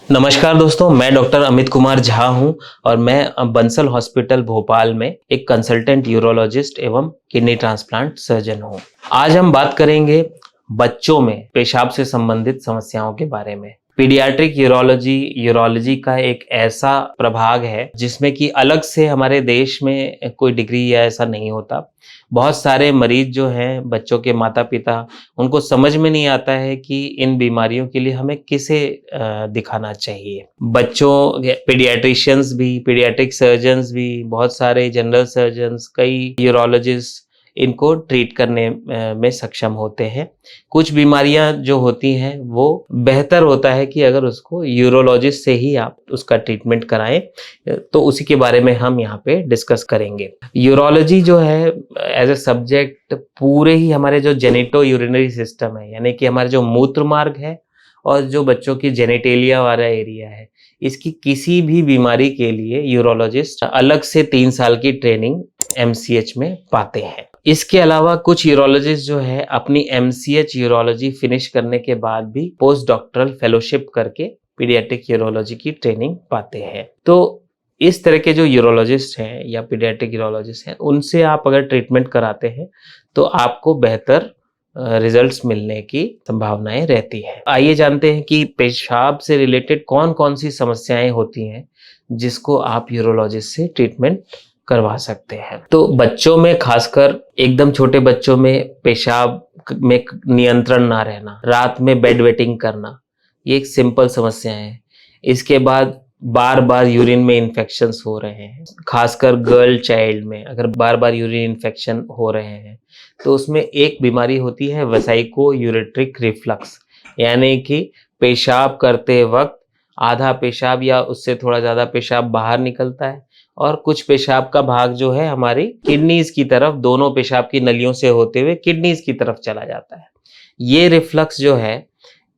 नमस्कार दोस्तों, मैं डॉक्टर अमित कुमार झा हूं और मैं बंसल हॉस्पिटल भोपाल में एक कंसल्टेंट यूरोलॉजिस्ट एवं किडनी ट्रांसप्लांट सर्जन हूं। आज हम बात करेंगे बच्चों में पेशाब से संबंधित समस्याओं के बारे में। पीडियाट्रिक यूरोलॉजी का एक ऐसा प्रभाग है जिसमें कि अलग से हमारे देश में कोई डिग्री या ऐसा नहीं होता। बहुत सारे मरीज जो हैं, बच्चों के माता पिता, उनको समझ में नहीं आता है कि इन बीमारियों के लिए हमें किसे दिखाना चाहिए। बच्चों पीडियाट्रिशियंस भी, पीडियाट्रिक सर्जन्स भी, बहुत सारे जनरल सर्जन्स, कई यूरोलॉजिस्ट इनको ट्रीट करने में सक्षम होते हैं। कुछ बीमारियां जो होती हैं वो बेहतर होता है कि अगर उसको यूरोलॉजिस्ट से ही आप उसका ट्रीटमेंट कराएं, तो उसी के बारे में हम यहाँ पे डिस्कस करेंगे। यूरोलॉजी जो है एज ए सब्जेक्ट पूरे ही हमारे जो जेनिटो यूरिनरी सिस्टम है, यानी कि हमारे जो मूत्र मार्ग है और जो बच्चों की जेनेटेलिया वाला एरिया है, इसकी किसी भी बीमारी के लिए यूरोलॉजिस्ट अलग से 3 साल की ट्रेनिंग एमसीएच में पाते हैं। इसके अलावा कुछ यूरोलॉजिस्ट जो है अपनी एमसीएच यूरोलॉजी फिनिश करने के बाद भी पोस्ट डॉक्टरल फेलोशिप करके पीडियाट्रिक यूरोलॉजी की ट्रेनिंग पाते हैं। तो इस तरह के जो यूरोलॉजिस्ट हैं या पीडियाट्रिक यूरोलॉजिस्ट हैं, उनसे आप अगर ट्रीटमेंट कराते हैं तो आपको बेहतर रिजल्ट्स मिलने की संभावनाएं रहती है। आइए जानते हैं कि पेशाब से रिलेटेड कौन कौन सी समस्याएं होती हैं जिसको आप यूरोलॉजिस्ट से ट्रीटमेंट करवा सकते हैं। तो बच्चों में, खासकर एकदम छोटे बच्चों में पेशाब में नियंत्रण ना रहना, रात में बेड वेटिंग करना, ये एक सिंपल समस्या है। इसके बाद बार बार यूरिन में इन्फेक्शंस हो रहे हैं, खासकर गर्ल चाइल्ड में अगर बार बार यूरिन इन्फेक्शन हो रहे हैं तो उसमें एक बीमारी होती है वेसाइको यूरेट्रिक रिफ्लक्स, यानी कि पेशाब करते वक्त आधा पेशाब या उससे थोड़ा ज़्यादा पेशाब बाहर निकलता है और कुछ पेशाब का भाग जो है हमारी किडनीज की तरफ, दोनों पेशाब की नलियों से होते हुए किडनीज की तरफ चला जाता है। ये रिफ्लक्स जो है,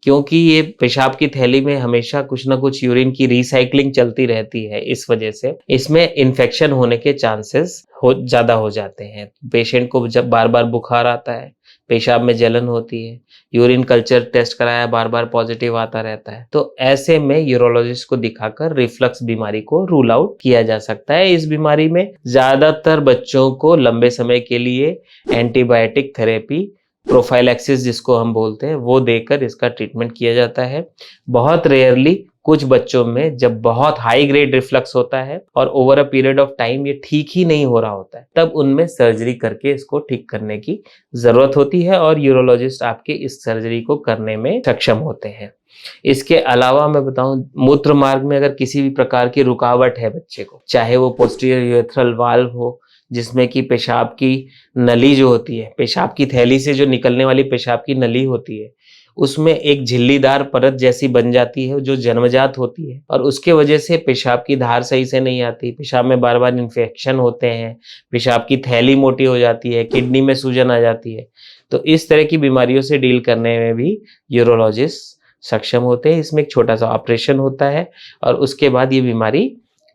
क्योंकि ये पेशाब की थैली में हमेशा कुछ ना कुछ यूरिन की रिसाइकलिंग चलती रहती है, इस वजह से इसमें इन्फेक्शन होने के चांसेस ज़्यादा हो जाते हैं। पेशेंट को जब बार बार बुखार आता है, पेशाब में जलन होती है, यूरिन कल्चर टेस्ट कराया बार बार पॉजिटिव आता रहता है, तो ऐसे में यूरोलॉजिस्ट को दिखाकर रिफ्लक्स बीमारी को रूल आउट किया जा सकता है। इस बीमारी में ज़्यादातर बच्चों को लंबे समय के लिए एंटीबायोटिक थेरेपी, प्रोफाइलैक्सिस जिसको हम बोलते हैं, वो देकर इसका ट्रीटमेंट किया जाता है। बहुत रेयरली कुछ बच्चों में जब बहुत हाई ग्रेड रिफ्लक्स होता है और over a period of time ये ठीक ही नहीं हो रहा होता है, तब उनमें सर्जरी करके इसको ठीक करने की जरूरत होती है और यूरोलॉजिस्ट आपके इस सर्जरी को करने में सक्षम होते हैं। इसके अलावा मैं बताऊं, मूत्र मार्ग में अगर किसी भी प्रकार की रुकावट है बच्चे को, चाहे वो पोस्टीरियर यूरेथ्रल वाल्व हो जिसमें कि पेशाब की नली जो होती है, पेशाब की थैली से जो निकलने वाली पेशाब की नली होती है, उसमें एक झिल्लीदार परत जैसी बन जाती है जो जन्मजात होती है और उसके वजह से पेशाब की धार सही से नहीं आती, पेशाब में बार बार इन्फेक्शन होते हैं, पेशाब की थैली मोटी हो जाती है, किडनी में सूजन आ जाती है। तो इस तरह की बीमारियों से डील करने में भी यूरोलॉजिस्ट सक्षम होते हैं। इसमें एक छोटा सा ऑपरेशन होता है और उसके बाद ये बीमारी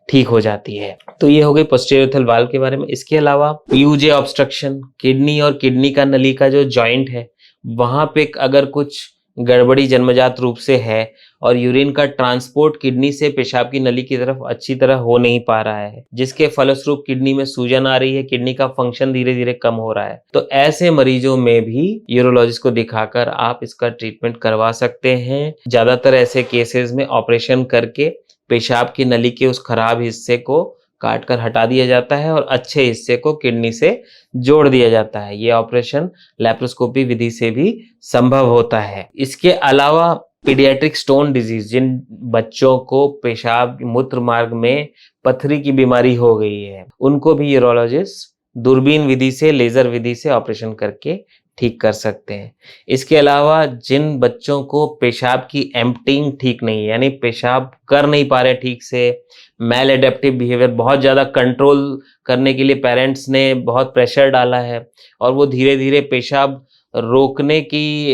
ठीक हो जाती है। तो ये हो गई पोस्टीरियर यूरेथ्रल वाल्व के बारे में। इसके अलावा पीयूजे ऑब्स्ट्रक्शन, किडनी और किडनी का नली का जो जॉइंट है, वहां पे अगर कुछ गड़बड़ी जन्मजात रूप से है और यूरिन का ट्रांसपोर्ट किडनी से पेशाब की नली की तरफ अच्छी तरह हो नहीं पा रहा है, जिसके फलस्वरूप किडनी में सूजन आ रही है, किडनी का फंक्शन धीरे धीरे कम हो रहा है, तो ऐसे मरीजों में भी यूरोलॉजिस्ट को दिखाकर आप इसका ट्रीटमेंट करवा सकते हैं। ज्यादातर ऐसे केसेस में ऑपरेशन करके पेशाब की नली के उस खराब हिस्से को काट कर हटा दिया जाता है और अच्छे हिस्से को किडनी से जोड़ दिया जाता है। ये ऑपरेशन लैप्रोस्कोपी विधि से भी संभव होता है। इसके अलावा पीडियाट्रिक स्टोन डिजीज, जिन बच्चों को पेशाब मूत्र मार्ग में पथरी की बीमारी हो गई है, उनको भी यूरोलॉजिस्ट दूरबीन विधि से, लेजर विधि से ऑपरेशन करके ठीक कर सकते हैं। इसके अलावा जिन बच्चों को पेशाब की एम्प्टिंग ठीक नहीं है, यानी पेशाब कर नहीं पा रहे ठीक से, मैल एडेप्टिव बिहेवियर, बहुत ज़्यादा कंट्रोल करने के लिए पेरेंट्स ने बहुत प्रेशर डाला है और वो धीरे धीरे पेशाब रोकने की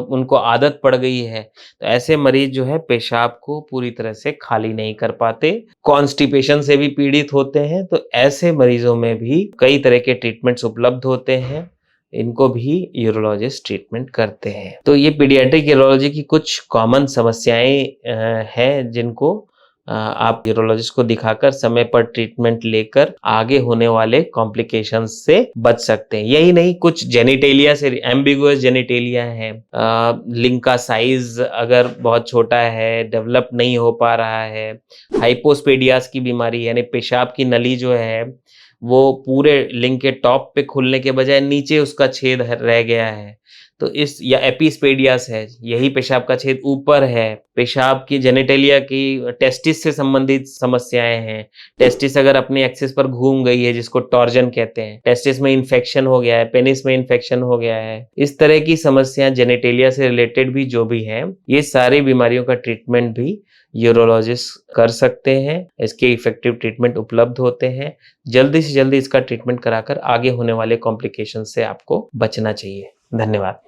उनको आदत पड़ गई है, तो ऐसे मरीज जो है पेशाब को पूरी तरह से खाली नहीं कर पाते, कॉन्स्टिपेशन से भी पीड़ित होते हैं। तो ऐसे मरीजों में भी कई तरह के ट्रीटमेंट्स उपलब्ध होते हैं इनको भी यूरोलॉजिस्ट ट्रीटमेंट करते हैं। तो ये पीडियाट्रिक यूरोलॉजी की कुछ कॉमन समस्याएं हैं जिनको आप यूरोलॉजिस्ट को दिखाकर समय पर ट्रीटमेंट लेकर आगे होने वाले कॉम्प्लिकेशंस से बच सकते हैं। यही नहीं, कुछ जेनिटेलिया से एम्बिगुअस जेनिटेलिया है, लिंग का साइज अगर बहुत छोटा है, डेवलप नहीं हो पा रहा है, हाइपोस्पेडियास की बीमारी यानी पेशाब की नली जो है वो पूरे लिंग के टॉप पे खुलने के बजाय नीचे उसका छेद रह गया है, तो इस या एपिस्पेडियास है, यही पेशाब का छेद ऊपर है, पेशाब की जेनिटेलिया की टेस्टिस से संबंधित समस्याएं हैं, टेस्टिस अगर अपनी एक्सिस पर घूम गई है जिसको टॉर्जन कहते हैं, टेस्टिस में इन्फेक्शन हो गया है, पेनिस में इन्फेक्शन हो गया है, इस तरह की समस्याएं जेनिटेलिया से रिलेटेड भी जो भी हैं, ये सारी बीमारियों का ट्रीटमेंट भी यूरोलॉजिस्ट कर सकते हैं। इसके इफेक्टिव ट्रीटमेंट उपलब्ध होते हैं। जल्दी से जल्दी इसका ट्रीटमेंट कराकर आगे होने वाले कॉम्प्लिकेशन से आपको बचना चाहिए। धन्यवाद।